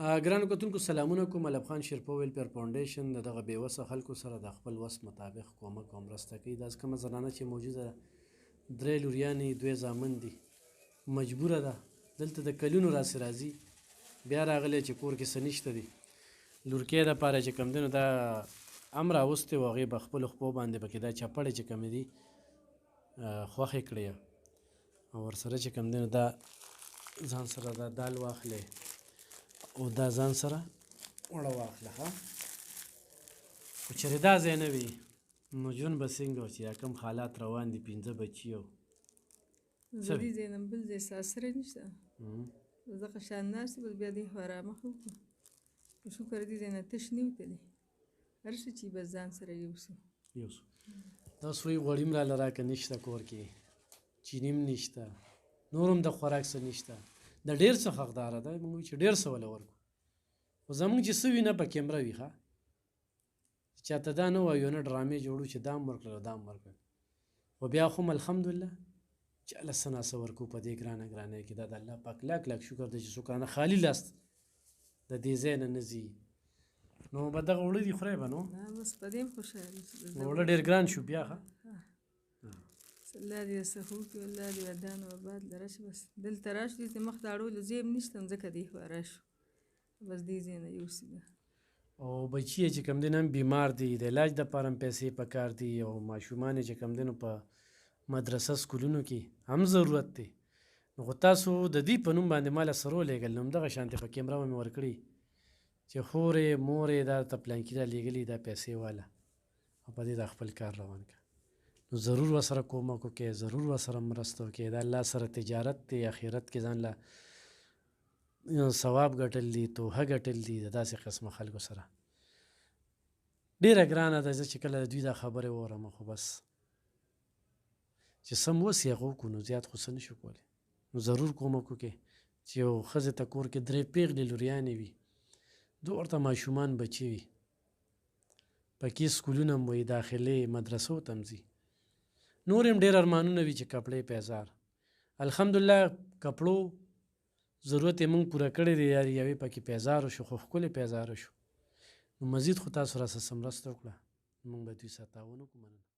ګرانو کتونکو سلامونه کوم. ملب خان شیرپا ویلفیر فاونډیشن د دغه بېوسه خلکو سره د خپل وس مطابق کومک او مرسته کوي. داسې کومه زنانه چې موجوده ده، 3 لوریانې 2 زامن دي، مجبوره ده، دلته د کلونو راسې راځي، بیا راغلی چې کور کې څه نشته دي. لورکۍ دپاره چې کوم دی نو دا ام راوستې و، هغې په خپلو خپو باندې پکې دا چپړې چې کومې دي خوښې کړې او ورسره چې کوم دی نو دا ځان سره دا دال واخلې او دا ځان سره وړه واخله. ښه، خو چېرې دا ځای نه وي نو ژوند به څنګه و چې دا کوم حالات روان دي، 5 بچي او زه دې ځای نه بل ځای ساسره نشته، دغه شان ناست بس بیا دې خوا رامخه وکړو. په شکر دې ځای نه تش نه وتلی، هر څه چې بس ځان سره یوسو. دا سوی غوړي م راله راکړه، نشته کور کې، چیني م نشته، نور هم د خوراک څه نشته. د ډېر څه حقداره ده، موږ وایو چې ډېر څه وله ورکړو، خو زموږ چې څه وي نه پکې مره وي. ښه، چاته دا نه وایو نه ډرامې جوړو چې دا م ورکړل او دا م ورکړل، خو بیا خو م الحمدلله چې الله څه ناڅه ورکوو په دې ګرانه ګرانۍ کې. دا د الله پاک لاک لاک شکر دی چې څوکانه خالي لاس د دې ځای نه نه ځي. نو به دغه اوړه دي خورئ به نو بس په دې م خوشحاله اوړه ډېر ګران شو بیا. ښه، الله دې څه ښه وکړي، الله دې ودان و آباد لره شي. بس دلته راشو، دلته مخ ته اړولو ځای م نشته، ځکه دې خوا راشو، بس دې ځای نه یوسي بیا. او بچي یې چې کوم دی هم بیمار دي، د علاج دپاره هم پیسې پکار دي، او ماشومان یې چې کوم دی نو په مدرسه سکولونو کې هم ضرورت دی. نو خو تاسو د دې په نوم باندې ما له سره ولېږل، نو همدغه شانتې په کیمره به مې ورکړي چې خورې مورې دا ته پلانکي را لېږلي دا پیسې واله، او په دې دا خپل کار روان کړه. نو ضرور ورسره کومک وکړئ، ضرور ورسره مرسته وکړئ. د الله سره تجارت دی، آخرت کې ځان له ثواب ګټل دي، توحه ګټل دي. د داسې قسمه خلکو سره ډېره ګرانه ده. زه چې کله د دوی دا خبرې واورم، خو بس چې سم وس یې هغه وکړو، نو زیات خو څه نه شو کولی. نو ضرور کومک وکړئ چې یو ښځې ته کور کې 3 پېغلې لوریانې وي، 2 ورته ماشومان بچي وي، پکې سکولونه هم وي، داخلې مدرسو ته هم ځي، نور هم ډېر ارمانونه وي چې کپړې پیزار. الحمدلله کپړو ضرورت یې مونږ پوره کړی دی، یوې پکې پیزار شو، خو ښکلې پیزار شو. نو مزید خو تاسو راسره څه مرسته وکړه، مونږ به دوی سره تعاون وکړو. مننه.